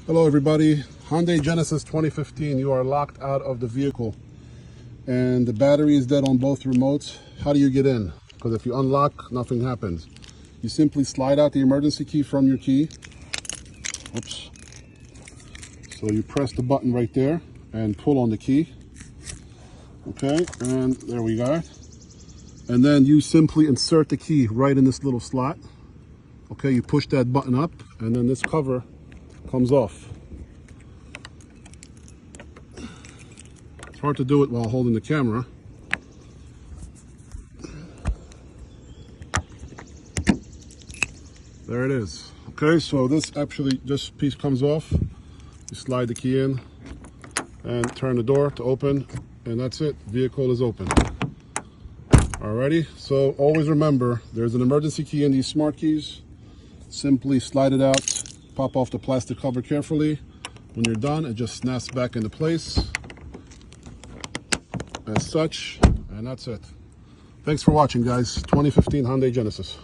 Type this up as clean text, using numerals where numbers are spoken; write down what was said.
Hello everybody, Hyundai Genesis 2015. You are locked out of the vehicle and the battery is dead on both remotes. How do you get in? Because if you unlock, nothing happens. You simply slide out the emergency key from your key. Oops. So you press the button right there and pull on the key. Okay, and there we go. And then you simply insert the key right in this little slot. Okay, you push that button up and then this cover comes off. It's hard to do it while holding the camera. There it is. Okay, so this piece comes off. You slide the key in and turn the door to open, and that's it. Vehicle is open. Alrighty, so always remember, there's an emergency key in these smart keys. Simply slide it out, pop off the plastic cover carefully. When you're done, it just snaps back into place as such, and that's it. Thanks for watching, guys. 2015 Hyundai Genesis.